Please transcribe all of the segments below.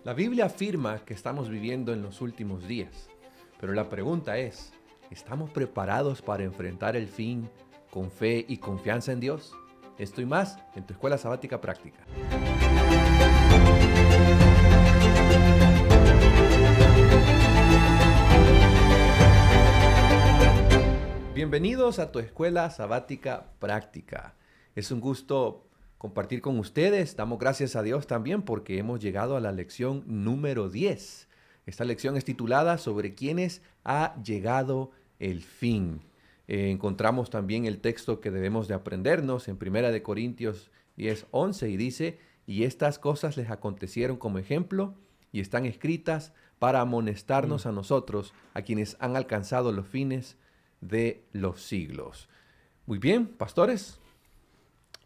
La Biblia afirma que estamos viviendo en los últimos días, pero la pregunta es, ¿estamos preparados para enfrentar el fin con fe y confianza en Dios? Esto y más en tu Escuela Sabática Práctica. Bienvenidos a tu Escuela Sabática Práctica. Es un gusto compartir con ustedes. Damos gracias a Dios también porque hemos llegado a la lección número 10. Esta lección es titulada "Sobre quiénes ha llegado el fin". Encontramos también el texto que debemos de aprendernos en 1 Corintios 10:11 y dice: "Y estas cosas les acontecieron como ejemplo y están escritas para amonestarnos a nosotros, a quienes han alcanzado los fines de los siglos". Muy bien, pastores.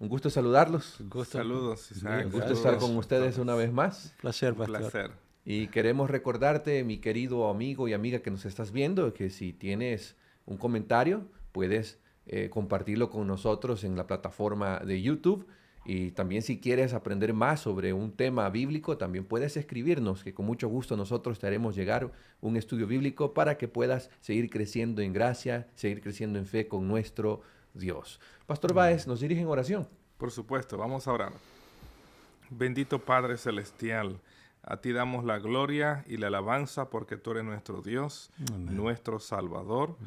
Un gusto saludarlos. Saludos, Isaac. Un gusto estar con ustedes una vez más. Placer, Un pastor. placer. Y queremos recordarte, mi querido amigo y amiga que nos estás viendo, que si tienes un comentario, puedes compartirlo con nosotros en la plataforma de YouTube. Y también si quieres aprender más sobre un tema bíblico, también puedes escribirnos, que con mucho gusto nosotros te haremos llegar un estudio bíblico para que puedas seguir creciendo en gracia, seguir creciendo en fe con nuestro Dios. Pastor Báez, ¿nos dirige en oración? Por supuesto, vamos a orar. Bendito Padre Celestial, a ti damos la gloria y la alabanza porque tú eres nuestro Dios, nuestro Salvador.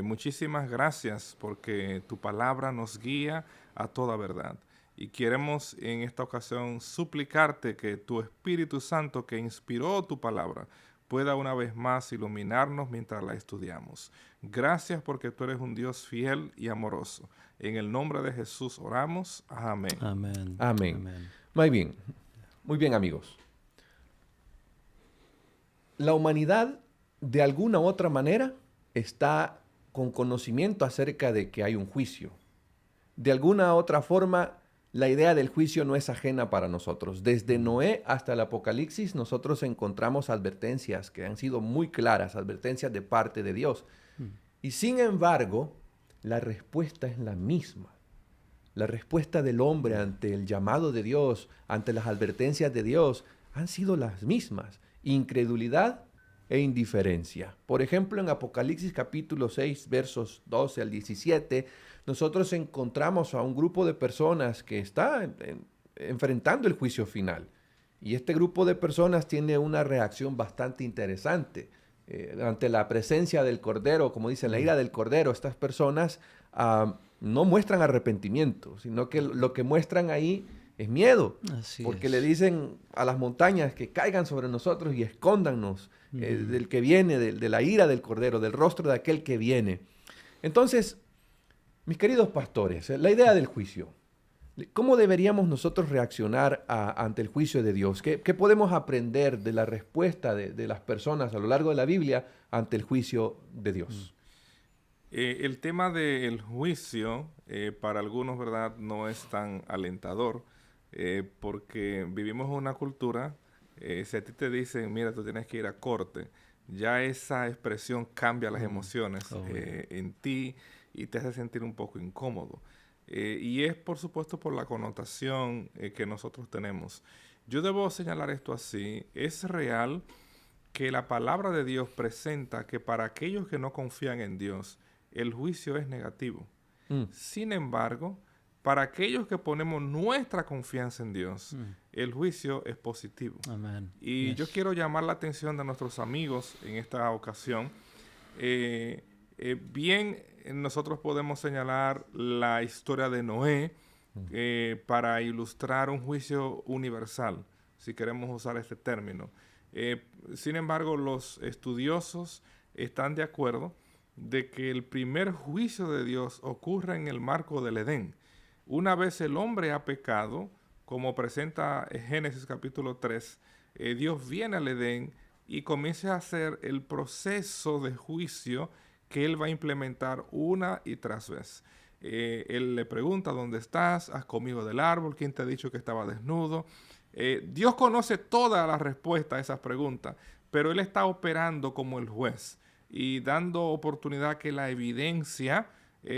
Muchísimas gracias porque tu palabra nos guía a toda verdad. Y queremos en esta ocasión suplicarte que tu Espíritu Santo que inspiró tu palabra pueda una vez más iluminarnos mientras la estudiamos. Gracias porque tú eres un Dios fiel y amoroso. En el nombre de Jesús oramos. Amén. Amén. Amén. Amén. Muy bien, amigos. La humanidad, de alguna u otra manera, está con conocimiento acerca de que hay un juicio. De alguna u otra forma, la idea del juicio no es ajena para nosotros. Desde Noé hasta el Apocalipsis, nosotros encontramos advertencias que han sido muy claras, advertencias de parte de Dios. Y sin embargo, la respuesta es la misma. La respuesta del hombre ante el llamado de Dios, ante las advertencias de Dios, han sido las mismas: incredulidad e indiferencia. Por ejemplo, en Apocalipsis capítulo 6, versos 12 al 17, nosotros encontramos a un grupo de personas que está enfrentando el juicio final. Y este grupo de personas tiene una reacción bastante interesante. Ante la presencia del Cordero, como dicen, la ira del Cordero, estas personas no muestran arrepentimiento, sino que lo que muestran ahí es miedo. Porque le dicen a las montañas que caigan sobre nosotros y escóndannos del que viene, de la ira del Cordero, del rostro de aquel que viene. Entonces, mis queridos pastores, la idea del juicio. ¿Cómo deberíamos nosotros reaccionar ante el juicio de Dios? ¿Qué podemos aprender de la respuesta de las personas a lo largo de la Biblia ante el juicio de Dios? El tema del juicio, para algunos, ¿verdad?, no es tan alentador, porque vivimos en una cultura, si a ti te dicen, mira, tú tienes que ir a corte, ya esa expresión cambia las emociones en ti y te hace sentir un poco incómodo. Y es, por supuesto, por la connotación que nosotros tenemos. Yo debo señalar esto así: es real que la palabra de Dios presenta que para aquellos que no confían en Dios, el juicio es negativo. Sin embargo, para aquellos que ponemos nuestra confianza en Dios, el juicio es positivo. Amén. Y yo quiero llamar la atención de nuestros amigos en esta ocasión. Nosotros podemos señalar la historia de Noé para ilustrar un juicio universal, si queremos usar este término. Sin embargo, los estudiosos están de acuerdo de que el primer juicio de Dios ocurre en el marco del Edén. Una vez el hombre ha pecado, como presenta Génesis capítulo 3, Dios viene al Edén y comienza a hacer el proceso de juicio que Él va a implementar una y tras vez. Él le pregunta: ¿dónde estás? ¿Has comido del árbol? ¿Quién te ha dicho que estaba desnudo? Dios conoce todas las respuestas a esas preguntas, pero Él está operando como el juez y dando oportunidad que la evidencia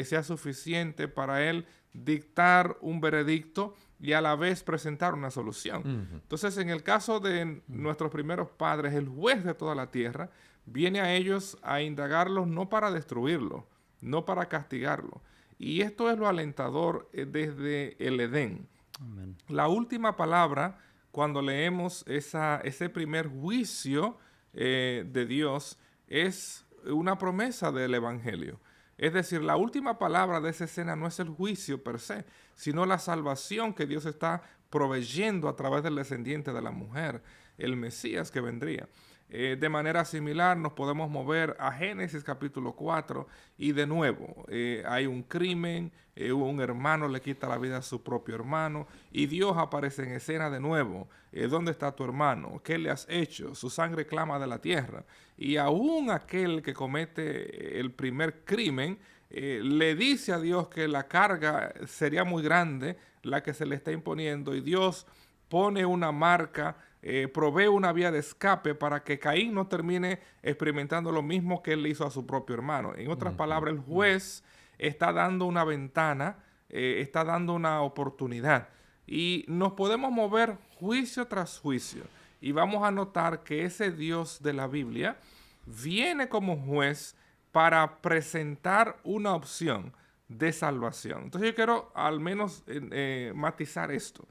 sea suficiente para Él dictar un veredicto y a la vez presentar una solución. Entonces, en el caso de nuestros primeros padres, el juez de toda la tierra viene a ellos a indagarlos no para destruirlos, no para castigarlos. Y esto es lo alentador desde el Edén. Amén. La última palabra, cuando leemos ese primer juicio de Dios, es una promesa del Evangelio. Es decir, la última palabra de esa escena no es el juicio per se, sino la salvación que Dios está proveyendo a través del descendiente de la mujer, el Mesías que vendría. De manera similar nos podemos mover a Génesis capítulo 4 y de nuevo hay un crimen, un hermano le quita la vida a su propio hermano y Dios aparece en escena de nuevo. ¿Dónde está tu hermano? ¿Qué le has hecho? Su sangre clama de la tierra. Y aún aquel que comete el primer crimen le dice a Dios que la carga sería muy grande la que se le está imponiendo y Dios pone una marca, provee una vía de escape para que Caín no termine experimentando lo mismo que él le hizo a su propio hermano. En otras palabras, el juez está dando una ventana, está dando una oportunidad. Y nos podemos mover juicio tras juicio. Y vamos a notar que ese Dios de la Biblia viene como juez para presentar una opción de salvación. Entonces yo quiero al menos matizar esto.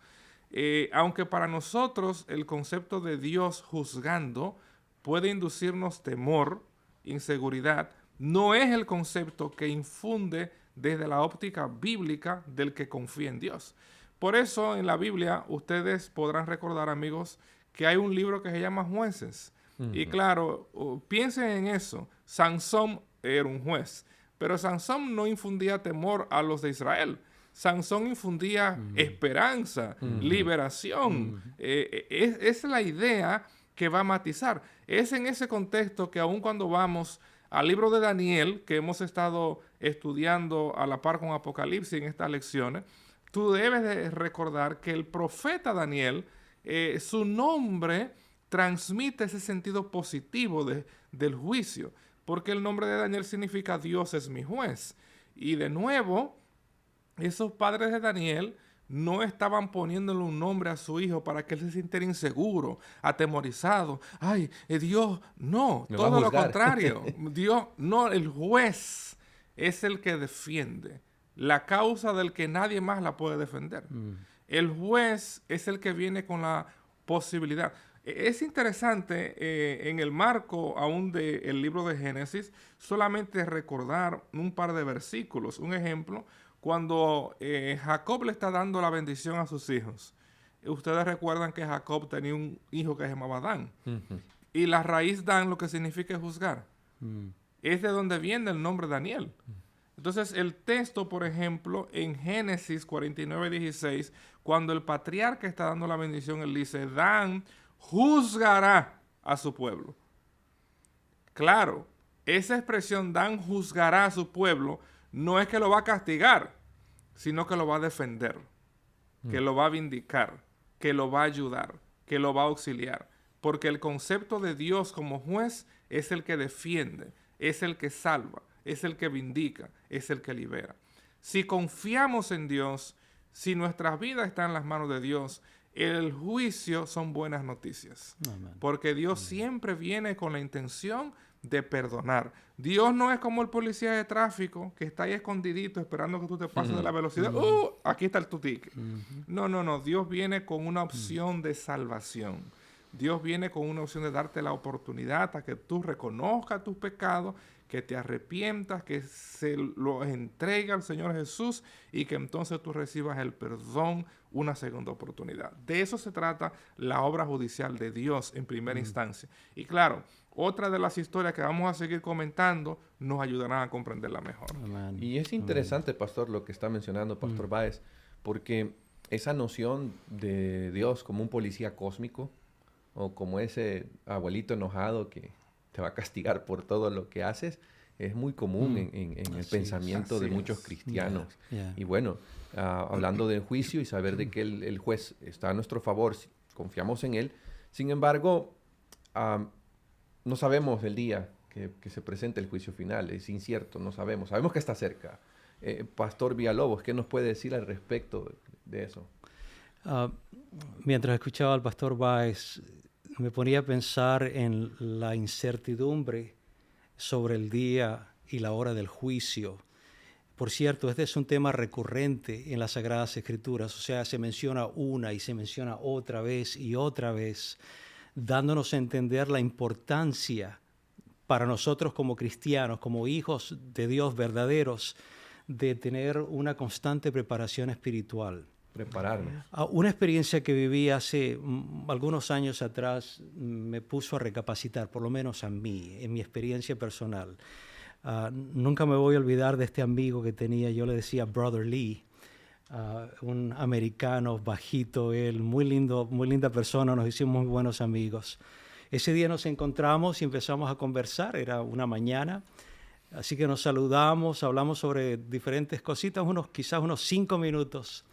Aunque para nosotros el concepto de Dios juzgando puede inducirnos temor, inseguridad, no es el concepto que infunde desde la óptica bíblica del que confía en Dios. Por eso en la Biblia ustedes podrán recordar, amigos, que hay un libro que se llama Jueces. Y claro, piensen en eso. Sansón era un juez, pero Sansón no infundía temor a los de Israel. Sansón infundía esperanza, liberación. Es la idea que va a matizar. Es en ese contexto que aun cuando vamos al libro de Daniel, que hemos estado estudiando a la par con Apocalipsis en estas lecciones, tú debes de recordar que el profeta Daniel, su nombre transmite ese sentido positivo del juicio, porque el nombre de Daniel significa Dios es mi juez. Y de nuevo, esos padres de Daniel no estaban poniéndole un nombre a su hijo para que él se sintiera inseguro, atemorizado. Ay, Dios, no, Me todo va a lo juzgar. contrario. Dios, no, el juez es el que defiende la causa del que nadie más la puede defender. El juez es el que viene con la posibilidad. Es interesante, en el marco aún del libro de Génesis, solamente recordar un par de versículos. Un ejemplo, cuando Jacob le está dando la bendición a sus hijos. Ustedes recuerdan que Jacob tenía un hijo que se llamaba Dan. Y la raíz Dan lo que significa es juzgar. Es de donde viene el nombre Daniel. Entonces, el texto, por ejemplo, en Génesis 49:16, cuando el patriarca está dando la bendición, él dice, Dan juzgará a su pueblo. Claro, esa expresión Dan juzgará a su pueblo no es que lo va a castigar, sino que lo va a defender, que lo va a vindicar, que lo va a ayudar, que lo va a auxiliar. Porque el concepto de Dios como juez es el que defiende, es el que salva, es el que vindica, es el que libera. Si confiamos en Dios, si nuestras vidas están en las manos de Dios, el juicio son buenas noticias. Amén. Porque Dios siempre viene con la intención de perdonar. Dios no es como el policía de tráfico que está ahí escondidito esperando que tú te pases de la velocidad. Aquí está tu ticket. No. Dios viene con una opción de salvación. Dios viene con una opción de darte la oportunidad a que tú reconozcas tus pecados, que te arrepientas, que se los entregue al Señor Jesús y que entonces tú recibas el perdón, una segunda oportunidad. De eso se trata la obra judicial de Dios en primera instancia. Y claro, otra de las historias que vamos a seguir comentando nos ayudarán a comprenderla mejor. Amén. Y es interesante, pastor, lo que está mencionando Pastor Báez, porque esa noción de Dios como un policía cósmico o como ese abuelito enojado que te va a castigar por todo lo que haces, es muy común en el pensamiento de muchos cristianos. Y bueno, hablando del juicio y saber de que el juez está a nuestro favor, si confiamos en él. Sin embargo, no sabemos el día que se presente el juicio final, es incierto, no sabemos. Sabemos que está cerca. Pastor Villalobos, ¿qué nos puede decir al respecto de eso? Ah, mientras escuchaba al pastor Báez, me ponía a pensar en la incertidumbre sobre el día y la hora del juicio. Por cierto, este es un tema recurrente en las Sagradas Escrituras, o sea, se menciona una y se menciona otra vez y otra vez, dándonos a entender la importancia para nosotros como cristianos, como hijos de Dios verdaderos, de tener una constante preparación espiritual. Prepararnos. Una experiencia que viví hace algunos años atrás me puso a recapacitar, por lo menos a mí, en mi experiencia personal. Nunca me voy a olvidar de este amigo que tenía, yo le decía Brother Lee, un americano bajito, él, muy lindo, muy linda persona, nos hicimos muy buenos amigos. Ese día nos encontramos y empezamos a conversar, era una mañana, así que nos saludamos, hablamos sobre diferentes cositas, quizás unos 5 minutos.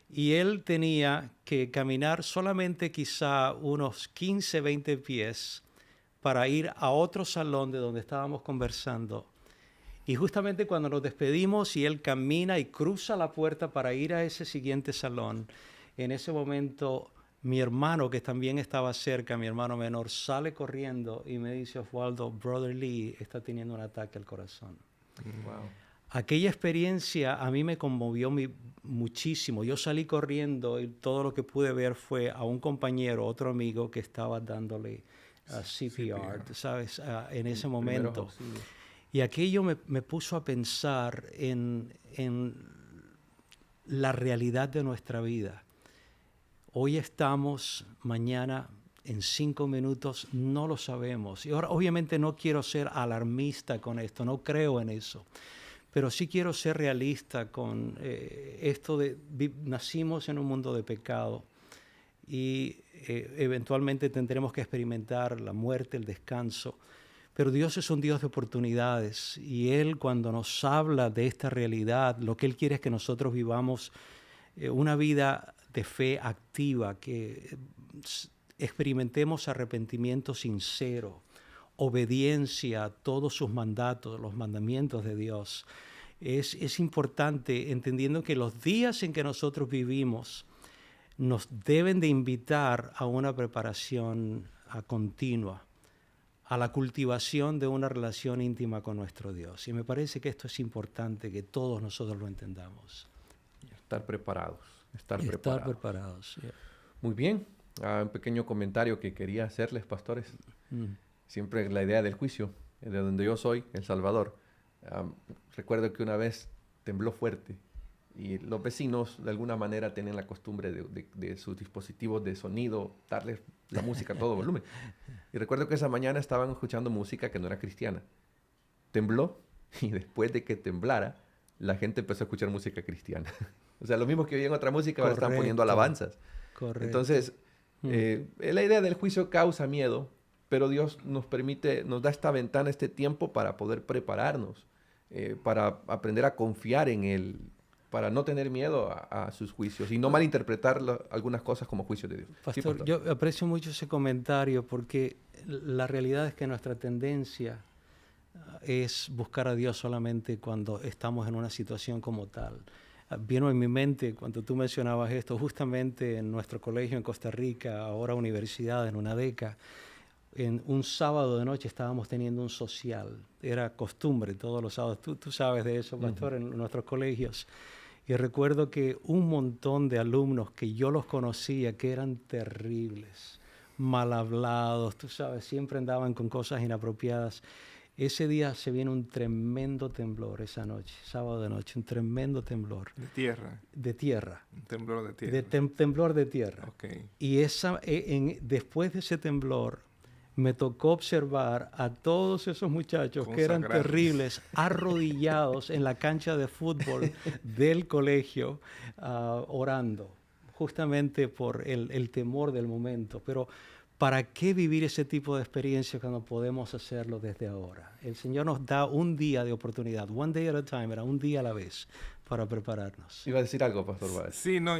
Y él tenía que caminar solamente quizá unos 15, 20 pies para ir a otro salón de donde estábamos conversando. Y justamente cuando nos despedimos y él camina y cruza la puerta para ir a ese siguiente salón, en ese momento mi hermano, que también estaba cerca, mi hermano menor, sale corriendo y me dice: Oswaldo, Brother Lee está teniendo un ataque al corazón. Wow. Aquella experiencia a mí me conmovió muchísimo. Yo salí corriendo y todo lo que pude ver fue a un compañero, otro amigo, que estaba dándole CPR, ¿sabes? En ese momento. Y aquello me puso a pensar en la realidad de nuestra vida. Hoy estamos, mañana, en 5 minutos, no lo sabemos. Y ahora, obviamente, no quiero ser alarmista con esto, no creo en eso. Pero sí quiero ser realista con esto de nacimos en un mundo de pecado y eventualmente tendremos que experimentar la muerte, el descanso. Pero Dios es un Dios de oportunidades y Él, cuando nos habla de esta realidad, lo que Él quiere es que nosotros vivamos una vida de fe activa, que experimentemos arrepentimiento sincero, obediencia a todos sus mandatos, los mandamientos de Dios. Es importante, entendiendo que los días en que nosotros vivimos nos deben de invitar a una preparación continua, a la cultivación de una relación íntima con nuestro Dios. Y me parece que esto es importante, que todos nosotros lo entendamos. Estar preparados. Estar preparados. Yeah. Muy bien. Un pequeño comentario que quería hacerles, pastores. Siempre la idea del juicio, de donde yo soy, El Salvador. Recuerdo que una vez tembló fuerte y los vecinos de alguna manera tenían la costumbre de sus dispositivos de sonido, darles la música a todo volumen. Y recuerdo que esa mañana estaban escuchando música que no era cristiana. Tembló y después de que temblara, la gente empezó a escuchar música cristiana. O sea, lo mismo que oían otra música, ahora están poniendo alabanzas. Correcto. Entonces, la idea del juicio causa miedo, pero Dios nos da esta ventana, este tiempo para poder prepararnos, para aprender a confiar en Él, para no tener miedo a sus juicios y no malinterpretar algunas cosas como juicios de Dios. Pastor, sí, pastor, yo aprecio mucho ese comentario porque la realidad es que nuestra tendencia es buscar a Dios solamente cuando estamos en una situación como tal. Vino en mi mente cuando tú mencionabas esto, justamente en nuestro colegio en Costa Rica, ahora universidad, en UNADECA, en un sábado de noche estábamos teniendo un social. Era costumbre todos los sábados. Tú sabes de eso, pastor, en nuestros colegios. Y recuerdo que un montón de alumnos que yo los conocía, que eran terribles, mal hablados, tú sabes, siempre andaban con cosas inapropiadas. Ese día se viene un tremendo temblor esa noche, sábado de noche, un tremendo temblor. ¿De tierra? De tierra. Un temblor de tierra. Temblor de tierra. Okay. Y después de ese temblor, me tocó observar a todos esos muchachos que eran terribles, arrodillados en la cancha de fútbol del colegio, orando, justamente por el temor del momento. Pero ¿para qué vivir ese tipo de experiencia cuando podemos hacerlo desde ahora? El Señor nos da un día de oportunidad, one day at a time, era un día a la vez, para prepararnos. ¿Iba a decir algo, Pastor Báez? Sí, no,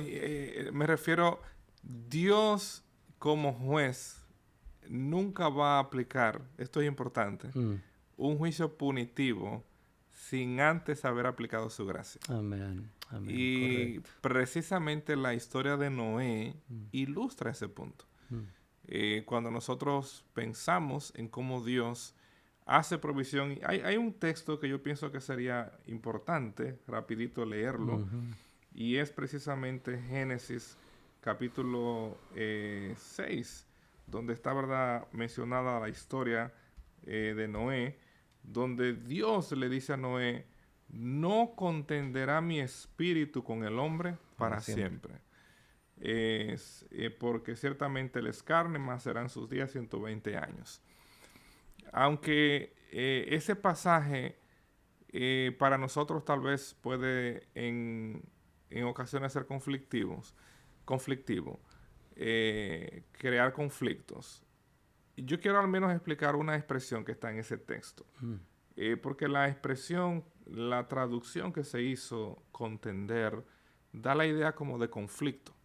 me refiero, Dios como juez nunca va a aplicar, esto es importante, un juicio punitivo sin antes haber aplicado su gracia. Amén. Amén. Y Correcto. precisamente la historia de Noé ilustra ese punto. Cuando nosotros pensamos en cómo Dios hace provisión, hay un texto que yo pienso que sería importante, rapidito leerlo, y es precisamente Génesis capítulo 6, donde está, ¿verdad?, mencionada la historia de Noé, donde Dios le dice a Noé: no contenderá mi espíritu con el hombre para siempre. Porque ciertamente él es carne, más serán sus días 120 años. Aunque ese pasaje para nosotros tal vez puede en ocasiones ser conflictivo, crear conflictos. Yo quiero al menos explicar una expresión que está en ese texto. Porque la expresión, la traducción que se hizo, contender, da la idea como de conflicto,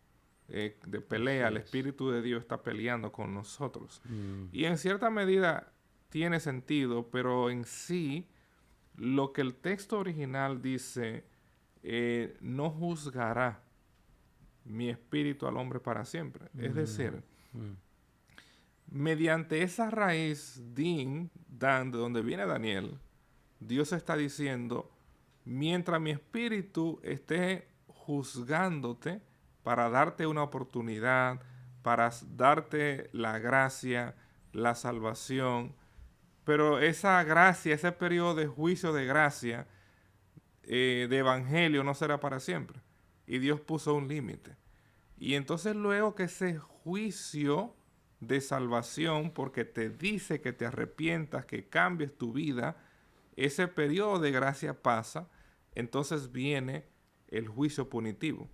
de pelea. El Espíritu de Dios está peleando con nosotros. Y en cierta medida tiene sentido, pero en sí, lo que el texto original dice, no juzgará mi espíritu al hombre para siempre. Es decir, mediante esa raíz Dan, de donde viene Daniel, Dios está diciendo: mientras mi espíritu esté juzgándote para darte una oportunidad, para darte la gracia, la salvación, pero esa gracia, ese periodo de juicio de gracia, de evangelio, no será para siempre. Y Dios puso un límite. Y entonces luego que ese juicio de salvación, porque te dice que te arrepientas, que cambies tu vida, ese periodo de gracia pasa, entonces viene el juicio punitivo,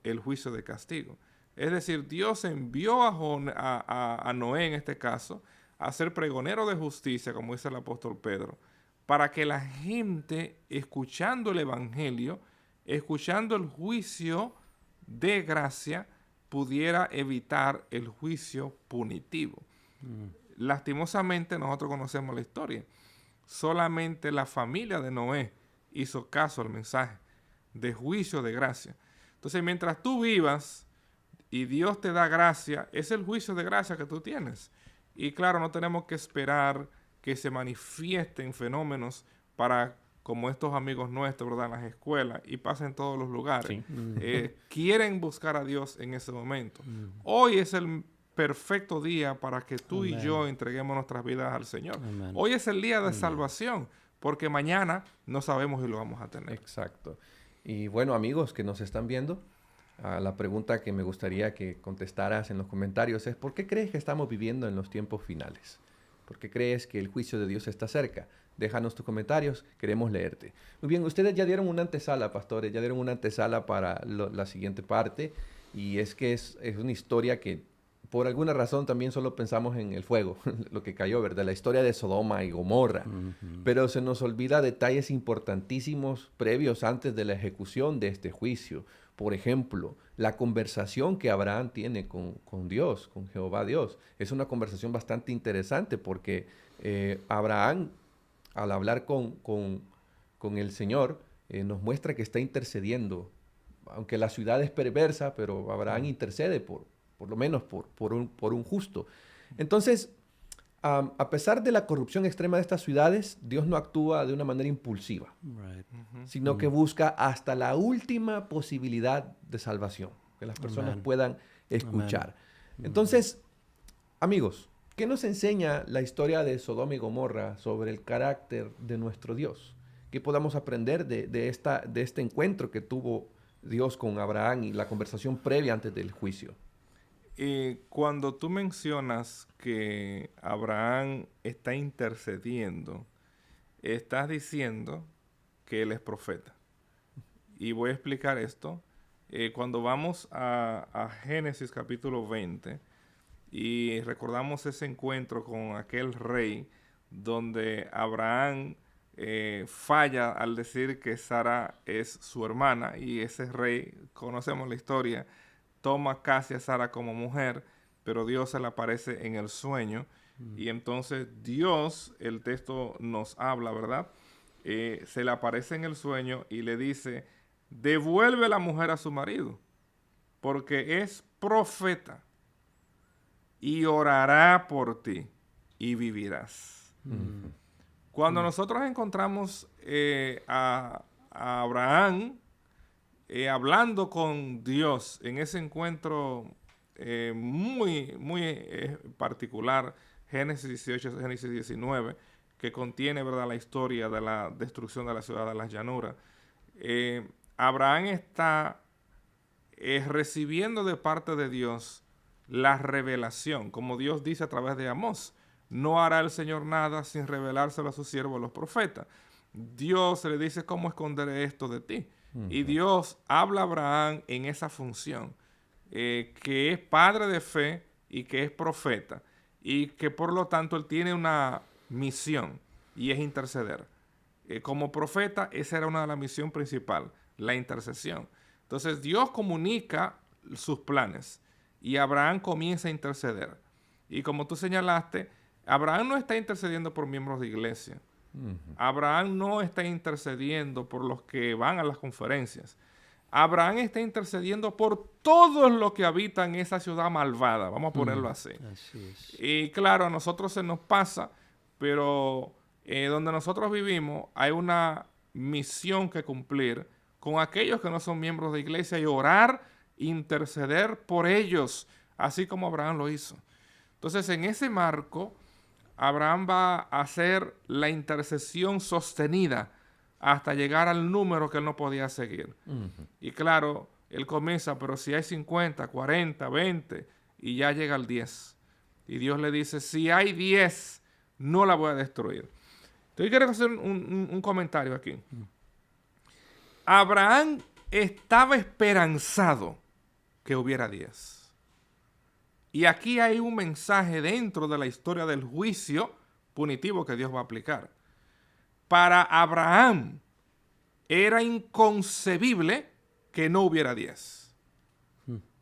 el juicio de castigo. Es decir, Dios envió a Noé, en este caso, a ser pregonero de justicia, como dice el apóstol Pedro, para que la gente, escuchando el evangelio, escuchando el juicio de gracia, pudiera evitar el juicio punitivo. Lastimosamente, nosotros conocemos la historia. Solamente la familia de Noé hizo caso al mensaje de juicio de gracia. Entonces, mientras tú vivas y Dios te da gracia, es el juicio de gracia que tú tienes. Y claro, no tenemos que esperar que se manifiesten fenómenos para, como estos amigos nuestros, ¿verdad?, en las escuelas, y pasen en todos los lugares. Sí. Quieren buscar a Dios en ese momento. Hoy es el perfecto día para que tú y yo entreguemos nuestras vidas al Señor. Hoy es el día de salvación, porque mañana no sabemos si lo vamos a tener. Exacto. Y bueno, amigos que nos están viendo, la pregunta que me gustaría que contestaras en los comentarios es: ¿por qué crees que estamos viviendo en los tiempos finales? ¿Por qué crees que el juicio de Dios está cerca? Déjanos tus comentarios, queremos leerte. Muy bien, ustedes ya dieron una antesala, pastores, ya dieron una antesala para la siguiente parte, y es que es una historia que por alguna razón también solo pensamos en el fuego, lo que cayó, ¿verdad? La historia de Sodoma y Gomorra. Pero se nos olvida detalles importantísimos previos antes de la ejecución de este juicio. Por ejemplo, la conversación que Abraham tiene con Dios, con Jehová Dios. Es una conversación bastante interesante porque Abraham, al hablar con el Señor, nos muestra que está intercediendo. Aunque la ciudad es perversa, pero Abraham intercede por lo menos por un justo. Entonces, a pesar de la corrupción extrema de estas ciudades, Dios no actúa de una manera impulsiva, sino que busca hasta la última posibilidad de salvación, que las personas puedan escuchar. Entonces, amigos, ¿qué nos enseña la historia de Sodoma y Gomorra sobre el carácter de nuestro Dios? ¿Qué podamos aprender de este encuentro que tuvo Dios con Abraham y la conversación previa antes del juicio? Cuando tú mencionas que Abraham está intercediendo, estás diciendo que él es profeta. Y voy a explicar esto. Cuando vamos a Génesis capítulo 20 y recordamos ese encuentro con aquel rey donde Abraham falla al decir que Sara es su hermana, y ese rey, conocemos la historia, toma casi a Sara como mujer, pero Dios se le aparece en el sueño. Y entonces Dios, el texto nos habla, ¿verdad?, se le aparece en el sueño y le dice, devuelve la mujer a su marido, porque es profeta y orará por ti y vivirás. Cuando nosotros encontramos a Abraham hablando con Dios en ese encuentro muy particular, Génesis 18, Génesis 19, que contiene, ¿verdad?, la historia de la destrucción de la ciudad de las llanuras, Abraham está recibiendo de parte de Dios la revelación, como Dios dice a través de Amós, no hará el Señor nada sin revelárselo a sus siervos los profetas. Dios le dice, ¿cómo esconderé esto de ti? Y Dios habla a Abraham en esa función, que es padre de fe y que es profeta, y que por lo tanto él tiene una misión, y es interceder. Como profeta, esa era una de las misiones principales, la intercesión. Entonces Dios comunica sus planes, y Abraham comienza a interceder. Y como tú señalaste, Abraham no está intercediendo por miembros de iglesia. Abraham no está intercediendo por los que van a las conferencias. Abraham está intercediendo por todos los que habitan esa ciudad malvada, vamos a ponerlo así. Así es. Y claro, a nosotros se nos pasa, pero donde nosotros vivimos hay una misión que cumplir con aquellos que no son miembros de iglesia y orar, interceder por ellos, así como Abraham lo hizo. Entonces, en ese marco, Abraham va a hacer la intercesión sostenida hasta llegar al número que él no podía seguir. Y claro, él comienza, pero si hay 50, 40, 20, y ya llega al 10. Y Dios le dice, si hay 10, no la voy a destruir. Entonces, quiero hacer un comentario aquí. Abraham estaba esperanzado que hubiera 10. Y aquí hay un mensaje dentro de la historia del juicio punitivo que Dios va a aplicar. Para Abraham era inconcebible que no hubiera 10.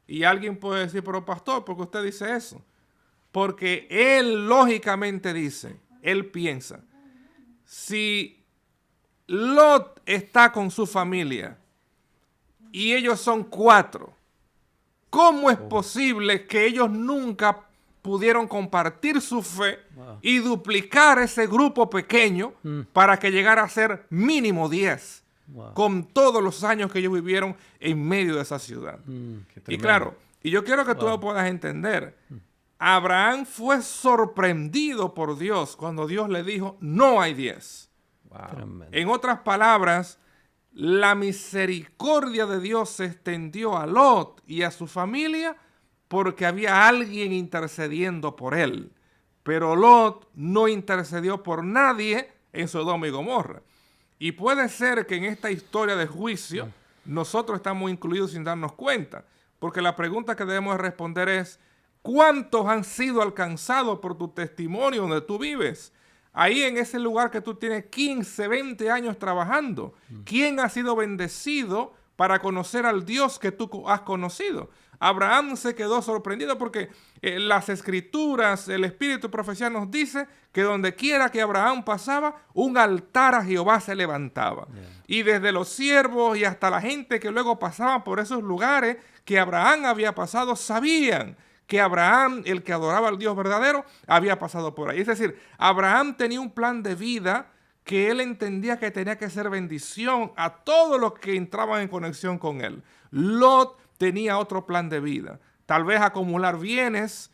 Y alguien puede decir, pero pastor, ¿por qué usted dice eso? Porque él lógicamente dice, él piensa, si Lot está con su familia y ellos son 4, ¿cómo es posible que ellos nunca pudieron compartir su fe y duplicar ese grupo pequeño para que llegara a ser mínimo 10 con todos los años que ellos vivieron en medio de esa ciudad? Y claro, y yo quiero que tú lo puedas entender. Abraham fue sorprendido por Dios cuando Dios le dijo, no hay 10. En otras palabras, la misericordia de Dios se extendió a Lot y a su familia porque había alguien intercediendo por él. Pero Lot no intercedió por nadie en Sodoma y Gomorra. Y puede ser que en esta historia de juicio nosotros estamos incluidos sin darnos cuenta. Porque la pregunta que debemos responder es, ¿cuántos han sido alcanzados por tu testimonio donde tú vives? Ahí en ese lugar que tú tienes 15, 20 años trabajando. ¿Quién ha sido bendecido para conocer al Dios que tú has conocido? Abraham se quedó sorprendido porque las escrituras, el espíritu profecía nos dice que donde quiera que Abraham pasaba, un altar a Jehová se levantaba. Y desde los siervos y hasta la gente que luego pasaba por esos lugares que Abraham había pasado, sabían que Abraham, el que adoraba al Dios verdadero, había pasado por ahí. Es decir, Abraham tenía un plan de vida que él entendía que tenía que ser bendición a todos los que entraban en conexión con él. Lot tenía otro plan de vida. Tal vez acumular bienes,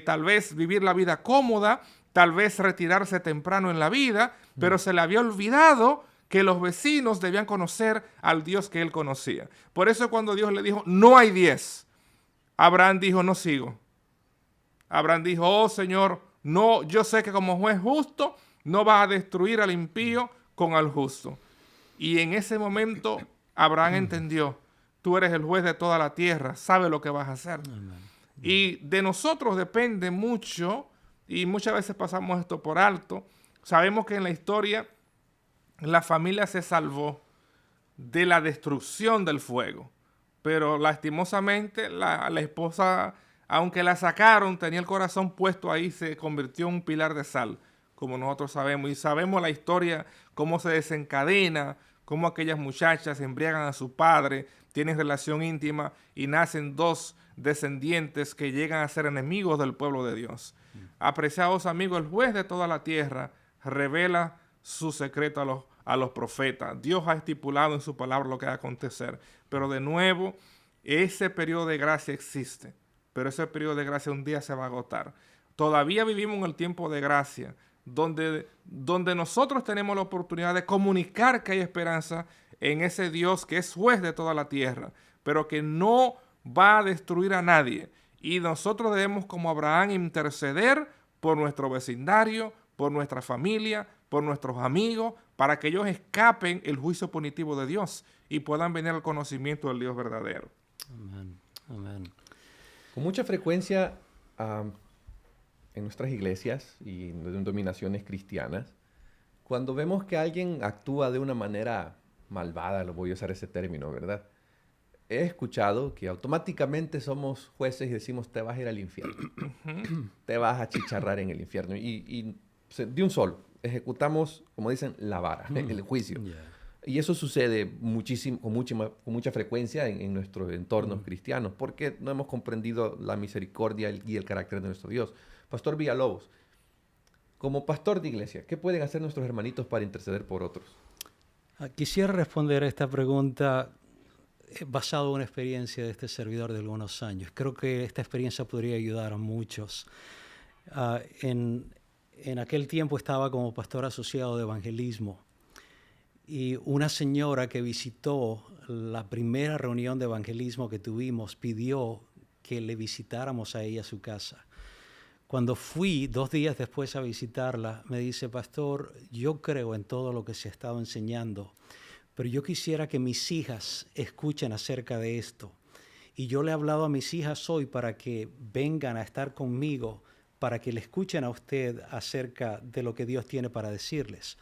tal vez vivir la vida cómoda, tal vez retirarse temprano en la vida, pero se le había olvidado que los vecinos debían conocer al Dios que él conocía. Por eso cuando Dios le dijo, no hay 10, Abraham dijo, no sigo. Abraham dijo, oh Señor, no, yo sé que como juez justo no vas a destruir al impío con al justo. Y en ese momento Abraham entendió, tú eres el juez de toda la tierra, sabes lo que vas a hacer. Y de nosotros depende mucho, y muchas veces pasamos esto por alto. Sabemos que en la historia la familia se salvó de la destrucción del fuego. Pero lastimosamente la esposa, aunque la sacaron, tenía el corazón puesto ahí, se convirtió en un pilar de sal como nosotros sabemos, y sabemos la historia, cómo se desencadena, cómo aquellas muchachas embriagan a su padre, tienen relación íntima y nacen dos descendientes que llegan a ser enemigos del pueblo de Dios. Apreciados amigos, el juez de toda la tierra revela su secreto a los profetas. Dios ha estipulado en su palabra lo que va a acontecer. Pero de nuevo, ese periodo de gracia existe. Pero ese periodo de gracia un día se va a agotar. Todavía vivimos en el tiempo de gracia, donde nosotros tenemos la oportunidad de comunicar que hay esperanza en ese Dios que es juez de toda la tierra, pero que no va a destruir a nadie. Y nosotros debemos, como Abraham, interceder por nuestro vecindario, por nuestra familia, por nuestros amigos, para que ellos escapen el juicio punitivo de Dios y puedan venir al conocimiento del Dios verdadero. Amén. Amén. Con mucha frecuencia en nuestras iglesias y en dominaciones cristianas, cuando vemos que alguien actúa de una manera malvada, lo voy a usar ese término, ¿verdad? He escuchado que automáticamente somos jueces y decimos, te vas a ir al infierno. Te vas a chicharrar en el infierno. Y de un solo, ejecutamos, como dicen, la vara, el juicio. Yeah. Y eso sucede muchísimo, con mucha frecuencia en nuestros entornos cristianos, porque no hemos comprendido la misericordia y el carácter de nuestro Dios. Pastor Villalobos, como pastor de iglesia, ¿qué pueden hacer nuestros hermanitos para interceder por otros? Quisiera responder a esta pregunta basado en una experiencia de este servidor de algunos años. Creo que esta experiencia podría ayudar a muchos. En aquel tiempo estaba como pastor asociado de evangelismo y una señora que visitó la primera reunión de evangelismo que tuvimos pidió que le visitáramos a ella a su casa. Cuando fui 2 días después a visitarla, me dice, pastor, yo creo en todo lo que se ha estado enseñando, pero yo quisiera que mis hijas escuchen acerca de esto. Y yo le he hablado a mis hijas hoy para que vengan a estar conmigo, para que le escuchen a usted acerca de lo que Dios tiene para decirles.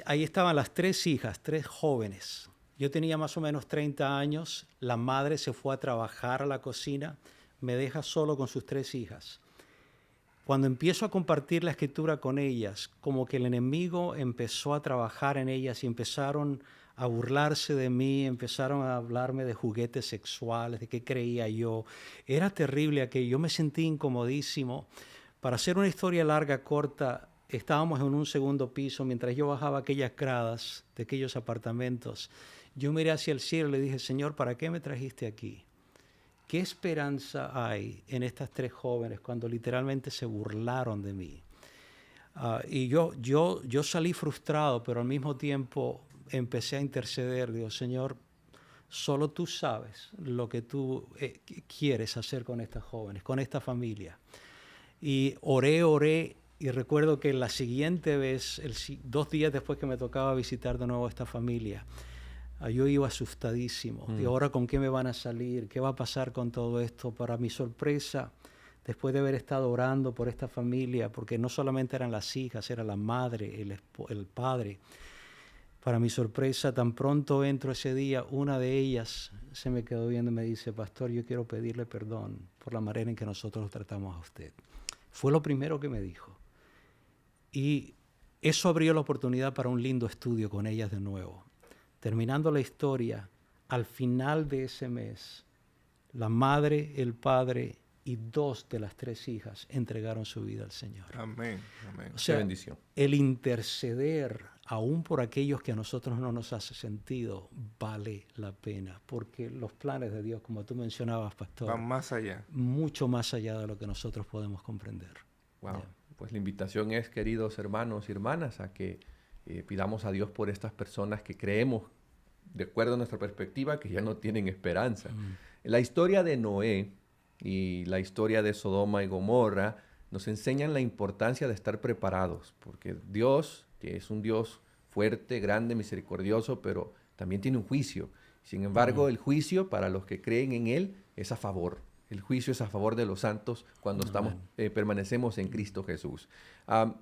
Ahí estaban las 3 hijas, 3 jóvenes. Yo tenía más o menos 30 años, la madre se fue a trabajar a la cocina, me deja solo con sus 3 hijas. Cuando empiezo a compartir la escritura con ellas, como que el enemigo empezó a trabajar en ellas y empezaron a burlarse de mí, empezaron a hablarme de juguetes sexuales, de qué creía yo. Era terrible aquello, yo me sentí incomodísimo. Para hacer una historia larga, corta, estábamos en un segundo piso, mientras yo bajaba aquellas gradas de aquellos apartamentos, yo miré hacia el cielo y le dije, Señor, ¿para qué me trajiste aquí? ¿Qué esperanza hay en estas 3 jóvenes cuando literalmente se burlaron de mí? Y yo salí frustrado, pero al mismo tiempo empecé a interceder. Digo, Señor, solo tú sabes lo que tú quieres hacer con estas jóvenes, con esta familia. Y oré, y recuerdo que la siguiente vez, 2 días después que me tocaba visitar de nuevo a esta familia, yo iba asustadísimo. ¿Y ahora con qué me van a salir? ¿Qué va a pasar con todo esto? Para mi sorpresa, después de haber estado orando por esta familia, porque no solamente eran las hijas, era la madre, el padre. Para mi sorpresa, tan pronto entro ese día, una de ellas se me quedó viendo y me dice, pastor, yo quiero pedirle perdón por la manera en que nosotros tratamos a usted. Fue lo primero que me dijo. Y eso abrió la oportunidad para un lindo estudio con ellas de nuevo. Terminando la historia, al final de ese mes, la madre, el padre y 2 de las 3 hijas entregaron su vida al Señor. Amén, amén. O sea, Qué bendición. El interceder, aún por aquellos que a nosotros no nos hace sentido, vale la pena, porque los planes de Dios, como tú mencionabas, pastor, van más allá. Mucho más allá de lo que nosotros podemos comprender. Wow. Yeah. Pues la invitación es, queridos hermanos y hermanas, a que pidamos a Dios por estas personas que creemos, de acuerdo a nuestra perspectiva, que ya no tienen esperanza. La historia de Noé y la historia de Sodoma y Gomorra nos enseñan la importancia de estar preparados, porque Dios, que es un Dios fuerte, grande, misericordioso, pero también tiene un juicio. Sin embargo, el juicio para los que creen en Él es a favor. El juicio es a favor de los santos cuando permanecemos en Cristo Jesús.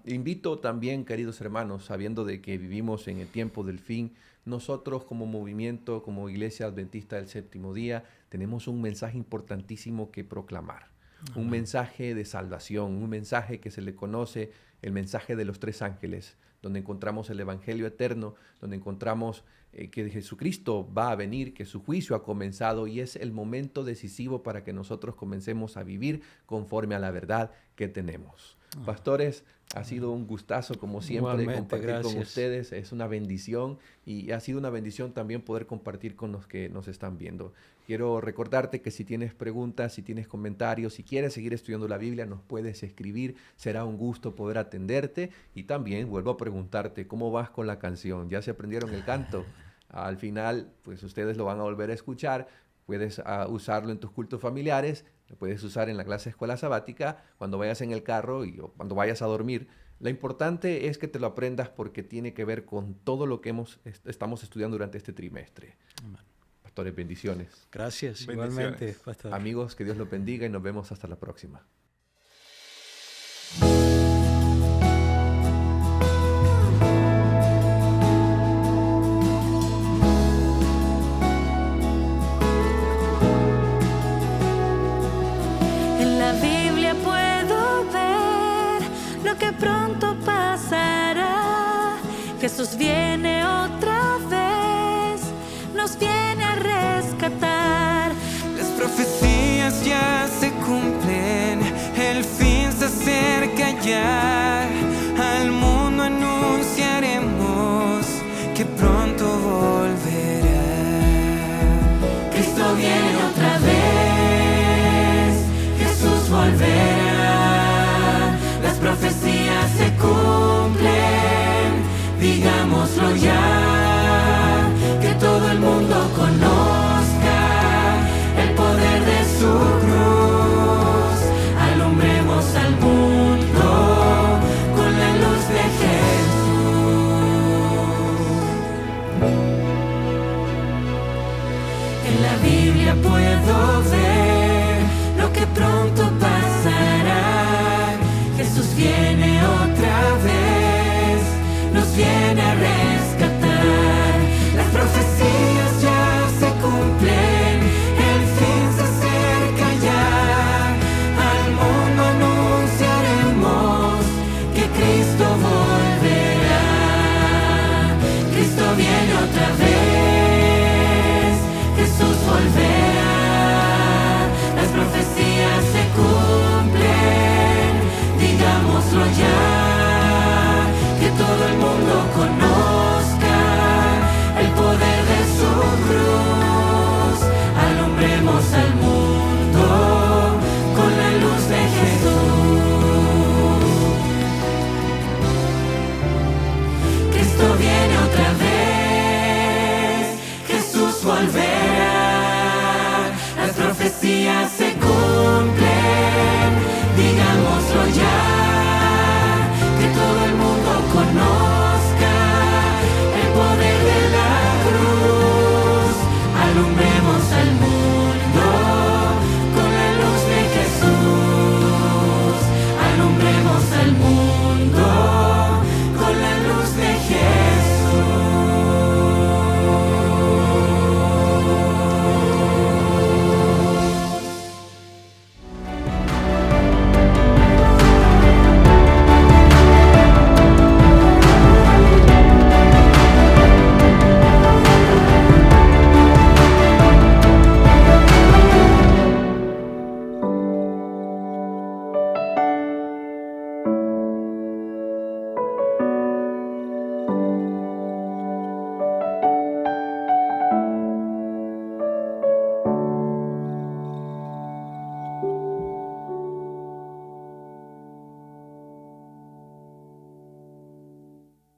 Invito también, queridos hermanos, sabiendo de que vivimos en el tiempo del fin, nosotros como movimiento, como Iglesia Adventista del Séptimo Día, tenemos un mensaje importantísimo que proclamar. un mensaje de salvación, un mensaje que se le conoce el mensaje de los 3 ángeles, donde encontramos el Evangelio eterno, donde encontramos que Jesucristo va a venir, que su juicio ha comenzado y es el momento decisivo para que nosotros comencemos a vivir conforme a la verdad que tenemos. Pastores, ha sido un gustazo como siempre compartir con ustedes, es una bendición y ha sido una bendición también poder compartir con los que nos están viendo. Quiero recordarte que si tienes preguntas, si tienes comentarios, si quieres seguir estudiando la Biblia, nos puedes escribir, será un gusto poder atenderte y también vuelvo a preguntarte, ¿cómo vas con la canción? ¿Ya se aprendieron el canto? Al final, pues ustedes lo van a volver a escuchar, puedes usarlo en tus cultos familiares, lo puedes usar en la clase de escuela sabática, cuando vayas en el carro o cuando vayas a dormir. Lo importante es que te lo aprendas porque tiene que ver con todo lo que estamos estudiando durante este trimestre. Amén. Pastores, bendiciones. Gracias, igualmente, pastor. Amigos, que Dios los bendiga y nos vemos hasta la próxima. Que pronto pasará, Jesús viene otra vez, nos viene a rescatar. Las profecías ya se cumplen, el fin se acerca ya, al mundo anunciaremos que pronto volverá. Cristo viene otra vez, Jesús volverá. Las profecías se cumplen, digámoslo ya, que todo el mundo conozca el poder de su cruz. Alumbremos al mundo con la luz de Jesús. En la Biblia puedo ver lo que pronto pasará. Jesús viene otra vez, nos viene a rescatar.